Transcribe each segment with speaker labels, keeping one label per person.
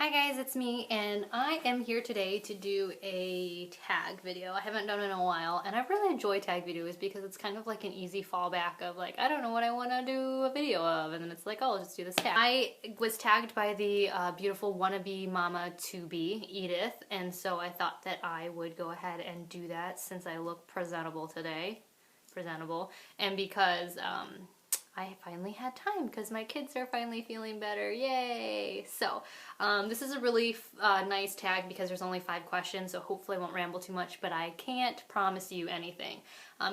Speaker 1: Hi guys, it's me, and I am here today to do a tag video. I haven't done it in a while, and I really enjoy tag videos because it's kind of like an easy fallback of like, I don't know what I want to do a video of, and then it's like, oh, I'll just do this tag. I was tagged by the beautiful wannabe mama to be, Edith, and so I thought that I would go ahead and do that since I look presentable today. And because I finally had time because my kids are finally feeling better. Yay! So, this is a really nice tag because there's only 5 questions, so hopefully I won't ramble too much, but I can't promise you anything.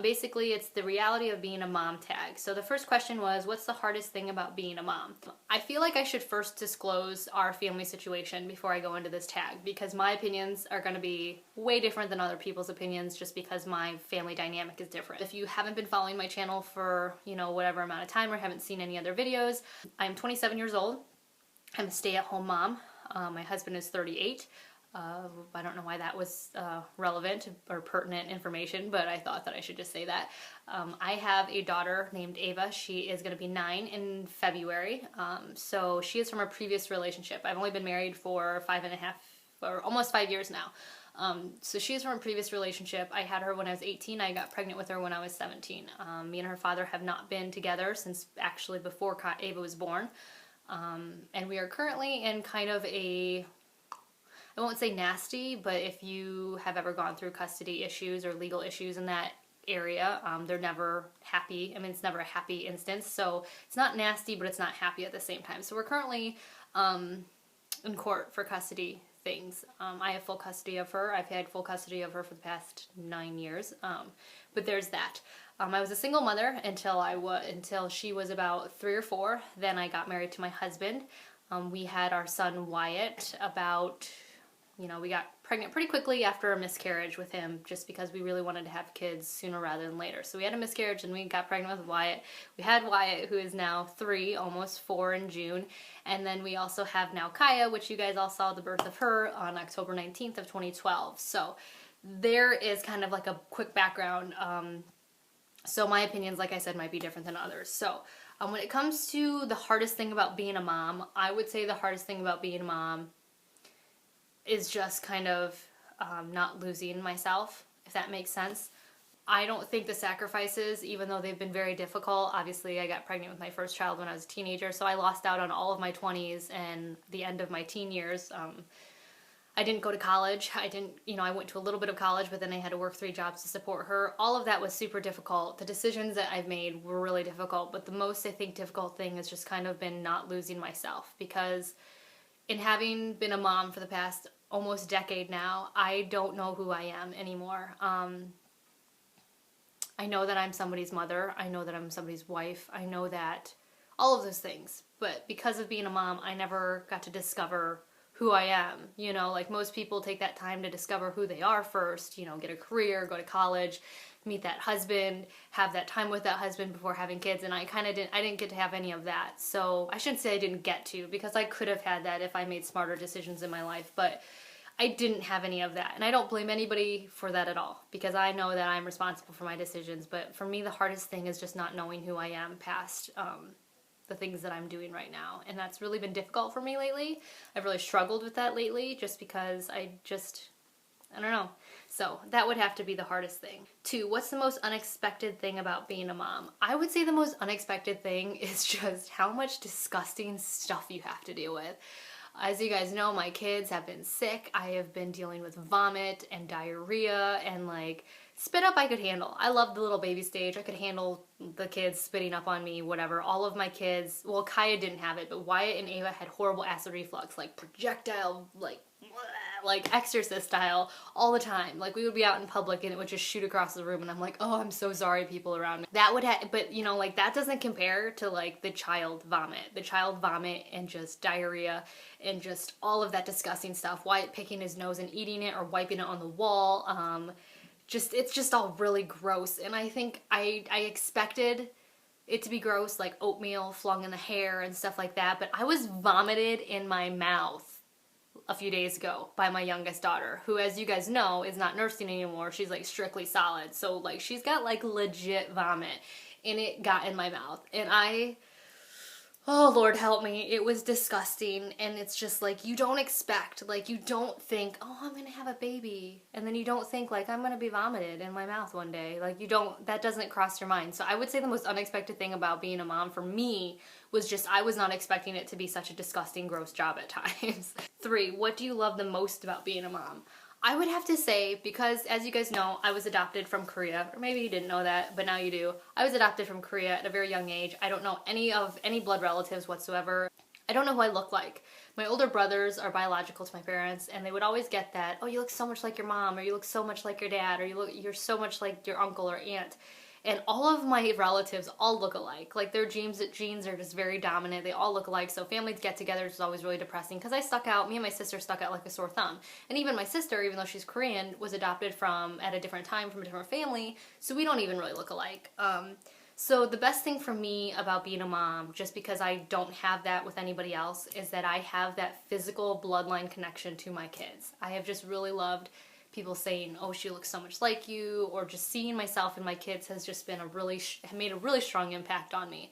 Speaker 1: Basically, it's the reality of being a mom tag. So the first question was, what's the hardest thing about being a mom? I feel like I should first disclose our family situation before I go into this tag because my opinions are going to be way different than other people's opinions just because my family dynamic is different. If you haven't been following my channel for, whatever amount of time or haven't seen any other videos, I'm 27 years old. I'm a stay-at-home mom. My husband is 38. I don't know why that was relevant or pertinent information, but I thought that I should just say that. I have a daughter named Ava. She is going to be 9 in February. So she is from a previous relationship. I've only been married for 5.5 or almost 5 years now. So she is from a previous relationship. I had her when I was 18. I got pregnant with her when I was 17. Me and her father have not been together since actually before Ava was born. And we are currently in kind of a, I won't say nasty, but if you have ever gone through custody issues or legal issues in that area, they're never happy. I mean, it's never a happy instance. So it's not nasty, but it's not happy at the same time. So we're currently in court for custody things. I have full custody of her. I've had full custody of her for the past 9 years. But there's that. I was a single mother until she was about 3 or 4. Then I got married to my husband. We had our son Wyatt about, we got pregnant pretty quickly after a miscarriage with him just because we really wanted to have kids sooner rather than later. So we had a miscarriage and we got pregnant with Wyatt. We had Wyatt, who is now 3, almost 4 in June. And then we also have now Kaya, which you guys all saw the birth of her on October 19th of 2012. So there is kind of like a quick background. So my opinions, like I said, might be different than others. So when it comes to the hardest thing about being a mom, I would say the hardest thing about being a mom is just kind of not losing myself, if that makes sense. I don't think the sacrifices, even though they've been very difficult, obviously I got pregnant with my first child when I was a teenager, so I lost out on all of my 20s and the end of my teen years. I didn't go to college. I went to a little bit of college, but then I had to work 3 jobs to support her. All of that was super difficult. The decisions that I've made were really difficult, but the most, I think, difficult thing has just kind of been not losing myself, because in having been a mom for the past almost decade now, I don't know who I am anymore. I know that I'm somebody's mother. I know that I'm somebody's wife. I know that all of those things, but because of being a mom, I never got to discover who I am. Like most people take that time to discover who they are first, get a career, go to college, meet that husband, have that time with that husband before having kids, and I didn't get to have any of that. So I shouldn't say I didn't get to, because I could have had that if I made smarter decisions in my life, but I didn't have any of that. And I don't blame anybody for that at all, because I know that I'm responsible for my decisions. But for me, the hardest thing is just not knowing who I am past the things that I'm doing right now. And that's really been difficult for me lately. I've really struggled with that lately just because I don't know. So that would have to be the hardest thing. 2, what's the most unexpected thing about being a mom? I would say the most unexpected thing is just how much disgusting stuff you have to deal with. As you guys know, my kids have been sick. I have been dealing with vomit and diarrhea and spit up I could handle. I love the little baby stage. I could handle the kids spitting up on me, whatever. All of my kids, well, Kaya didn't have it, but Wyatt and Ava had horrible acid reflux, projectile, exorcist style all the time. We would be out in public and it would just shoot across the room and I'm like, oh, I'm so sorry, people around me. That would but that doesn't compare to the child vomit and just diarrhea and just all of that disgusting stuff. Wyatt picking his nose and eating it or wiping it on the wall. It's just all really gross. And I think I expected it to be gross, like oatmeal flung in the hair and stuff like that, but I was vomited in my mouth a few days ago by my youngest daughter, who, as you guys know, is not nursing anymore. She's strictly solid. So she's got legit vomit, and it got in my mouth. And Oh, Lord help me. It was disgusting. And it's just like, you don't expect, like, you don't think, oh, I'm gonna have a baby. And then you don't think, like, I'm gonna be vomited in my mouth one day. Like, you don't, that doesn't cross your mind. So I would say the most unexpected thing about being a mom for me was just, I was not expecting it to be such a disgusting, gross job at times. 3, what do you love the most about being a mom? I would have to say, because as you guys know, I was adopted from Korea, or maybe you didn't know that, but now you do. I was adopted from Korea at a very young age. I don't know any blood relatives whatsoever. I don't know who I look like. My older brothers are biological to my parents, and they would always get that, oh, you look so much like your mom, or you look so much like your dad, or you're so much like your uncle or aunt. And all of my relatives all look alike. Like their genes are just very dominant. They all look alike. So family get-togethers is always really depressing because I stuck out. Me and my sister stuck out like a sore thumb. And even my sister, even though she's Korean, was adopted at a different time from a different family. So we don't even really look alike. So the best thing for me about being a mom, just because I don't have that with anybody else, is that I have that physical bloodline connection to my kids. I have just really loved people saying, oh, she looks so much like you, or just seeing myself in my kids has just been made a really strong impact on me.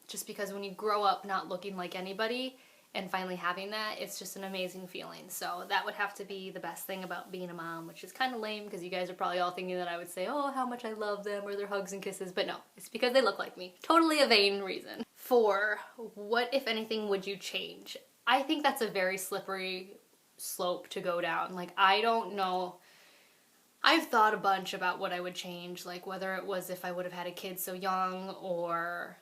Speaker 1: Just because when you grow up not looking like anybody and finally having that, it's just an amazing feeling. So that would have to be the best thing about being a mom, which is kind of lame because you guys are probably all thinking that I would say, oh, how much I love them or their hugs and kisses, but no, it's because they look like me. Totally a vain reason. 4, what, if anything, would you change? I think that's a very slippery slope to go down. Like, I don't know. I've thought a bunch about what I would change, like whether it was if I would have had a kid so young, or,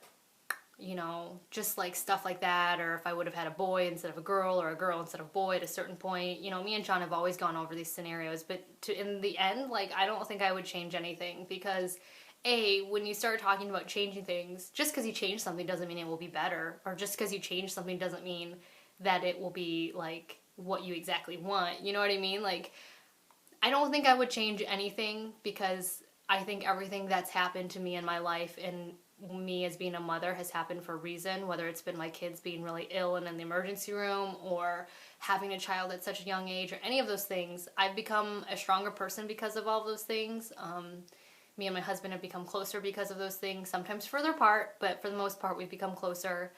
Speaker 1: you know, just like stuff like that, or if I would have had a boy instead of a girl, or a girl instead of a boy at a certain point. You know, me and John have always gone over these scenarios, but in the end, like, I don't think I would change anything because when you start talking about changing things, just because you change something doesn't mean it will be better, or just because you change something doesn't mean that it will be like what you exactly want. You know what I mean? Like, I don't think I would change anything because I think everything that's happened to me in my life and me as being a mother has happened for a reason, whether it's been my kids being really ill and in the emergency room, or having a child at such a young age, or any of those things. I've become a stronger person because of all those things. Me and my husband have become closer because of those things, sometimes further apart, but for the most part we've become closer.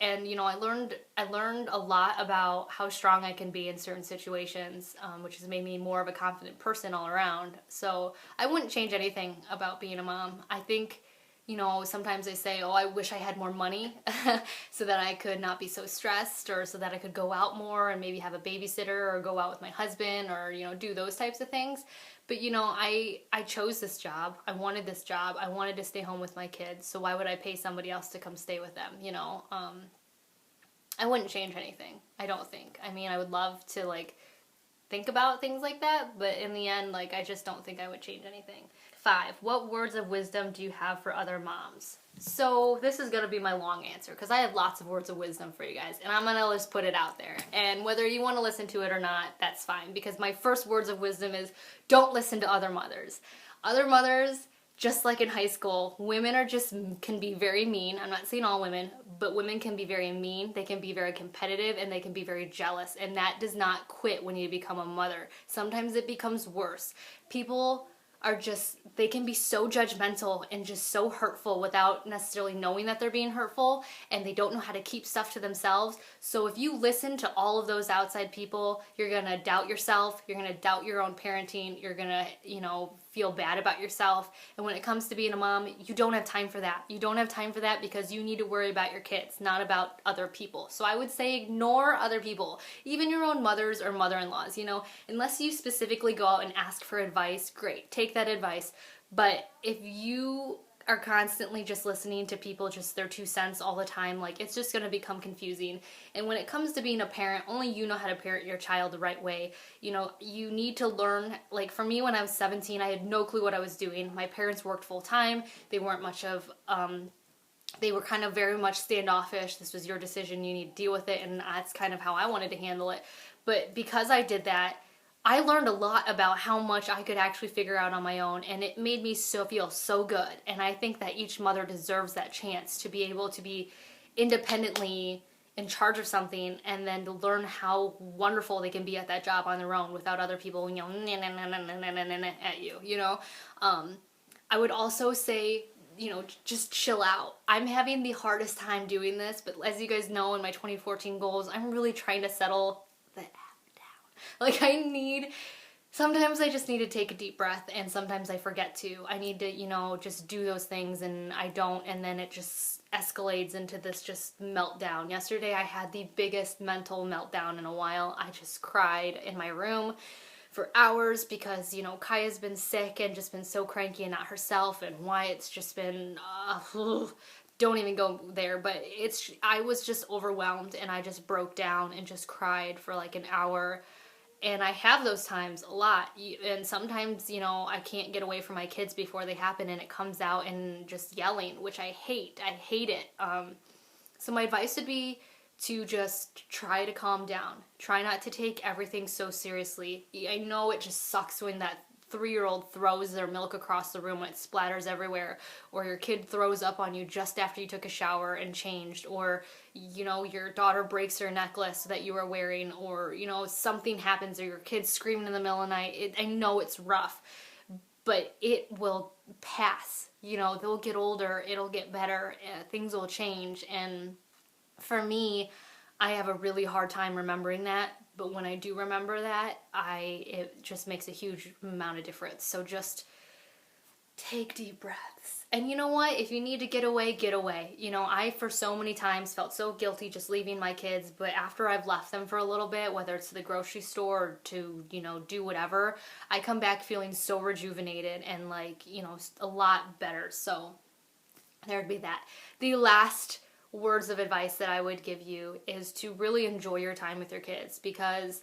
Speaker 1: And, you know, I learned a lot about how strong I can be in certain situations, which has made me more of a confident person all around. So I wouldn't change anything about being a mom. I think, you know, sometimes they say, oh, I wish I had more money so that I could not be so stressed, or so that I could go out more and maybe have a babysitter, or go out with my husband, or, you know, do those types of things. But, you know, I chose this job. I wanted this job. I wanted to stay home with my kids. So why would I pay somebody else to come stay with them, you know? I wouldn't change anything, I don't think. I mean, I would love to, like, think about things like that, but in the end, like, I just don't think I would change anything. 5, what words of wisdom do you have for other moms? So this is going to be my long answer because I have lots of words of wisdom for you guys, and I'm going to just put it out there. And whether you want to listen to it or not, that's fine, because my first words of wisdom is don't listen to other mothers. Other mothers, just like in high school, women can be very mean. I'm not saying all women, but women can be very mean. They can be very competitive, and they can be very jealous, and that does not quit when you become a mother. Sometimes it becomes worse. People they can be so judgmental and just so hurtful without necessarily knowing that they're being hurtful, and they don't know how to keep stuff to themselves. So if you listen to all of those outside people, you're gonna doubt yourself, you're gonna doubt your own parenting, you're gonna, you know, feel bad about yourself. And when it comes to being a mom, you don't have time for that. You don't have time for that because you need to worry about your kids, not about other people. So I would say ignore other people, even your own mothers or mother-in-laws, you know, unless you specifically go out and ask for advice, great, take that advice. But if you are constantly just listening to people, just their 2 cents all the time, like, it's just going to become confusing. And when it comes to being a parent, only you know how to parent your child the right way. You know, you need to learn. Like, for me, when I was 17, I had no clue what I was doing. My parents worked full time. They weren't much of, they were kind of very much standoffish. This was your decision. You need to deal with it. And that's kind of how I wanted to handle it. But because I did that, I learned a lot about how much I could actually figure out on my own, and it made me feel so good. And I think that each mother deserves that chance to be able to be independently in charge of something, and then to learn how wonderful they can be at that job on their own without other people, you know, at you, you know. I would also say you know, just chill out. I'm having the hardest time doing this, but as you guys know in my 2014 goals, I'm really trying to settle the F down. Like sometimes I just need to take a deep breath, and sometimes I forget to. I need to, you know, just do those things, and I don't, and then it just escalates into this just meltdown. Yesterday I had the biggest mental meltdown in a while. I just cried in my room for hours because, you know, Kaya's been sick and just been so cranky and not herself, and Wyatt's just been, don't even go there, but I was just overwhelmed, and I just broke down and just cried for like an hour. And I have those times a lot, and sometimes, you know, I can't get away from my kids before they happen, and it comes out in just yelling, which I hate. I hate it. So my advice would be to just try to calm down. Try not to take everything so seriously. I know it just sucks when that 3-year-old throws their milk across the room and it splatters everywhere, or your kid throws up on you just after you took a shower and changed, or, you know, your daughter breaks her necklace that you were wearing, or, you know, something happens, or your kid's screaming in the middle of the night. I know it's rough, but it will pass. You know, they'll get older, it'll get better, things will change. And for me, I have a really hard time remembering that, but when I do remember that, it just makes a huge amount of difference. So just take deep breaths. And you know what? If you need to get away, get away. You know, I for so many times felt so guilty just leaving my kids, but after I've left them for a little bit, whether it's to the grocery store or to, you know, do whatever, I come back feeling so rejuvenated and like, you know, a lot better. So there'd be that. The last words of advice that I would give you is to really enjoy your time with your kids, because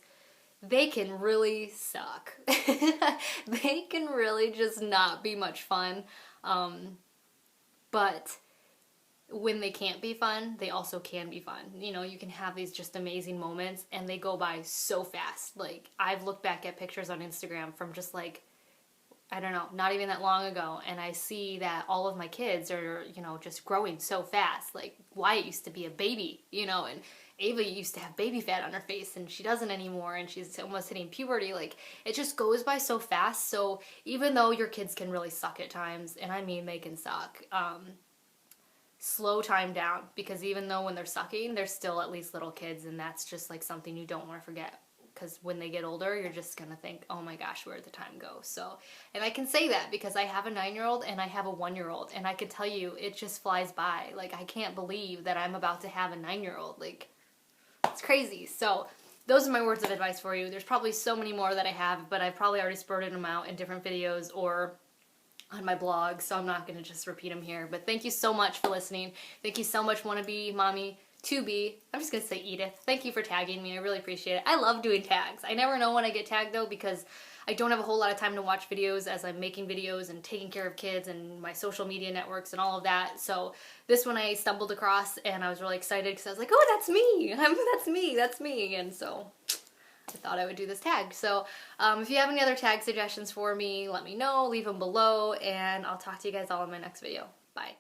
Speaker 1: they can really suck. They can really just not be much fun. But when they can't be fun, they also can be fun. You know, you can have these just amazing moments and they go by so fast. Like, I've looked back at pictures on Instagram from just like, I don't know, not even that long ago, and I see that all of my kids are, you know, just growing so fast. Like, Wyatt used to be a baby, you know, and Ava used to have baby fat on her face, and she doesn't anymore, and she's almost hitting puberty. Like, it just goes by so fast. So even though your kids can really suck at times, and I mean they can suck, slow time down, because even though when they're sucking, they're still at least little kids, and that's just like something you don't want to forget. Because when they get older, you're just going to think, oh my gosh, where'd the time go? So, and I can say that because I have a 9-year-old and I have a 1-year-old, and I can tell you, it just flies by. Like, I can't believe that I'm about to have a 9-year-old. Like, it's crazy. So, those are my words of advice for you. There's probably so many more that I have, but I've probably already spurted them out in different videos or on my blog, so I'm not going to just repeat them here. But thank you so much for listening. Thank you so much, Wannabe Mommy. I'm just going to say Edith. Thank you for tagging me. I really appreciate it. I love doing tags. I never know when I get tagged though, because I don't have a whole lot of time to watch videos as I'm making videos and taking care of kids and my social media networks and all of that. So this one I stumbled across and I was really excited because I was like, oh, that's me. That's me. And so I thought I would do this tag. So if you have any other tag suggestions for me, let me know. Leave them below, and I'll talk to you guys all in my next video. Bye.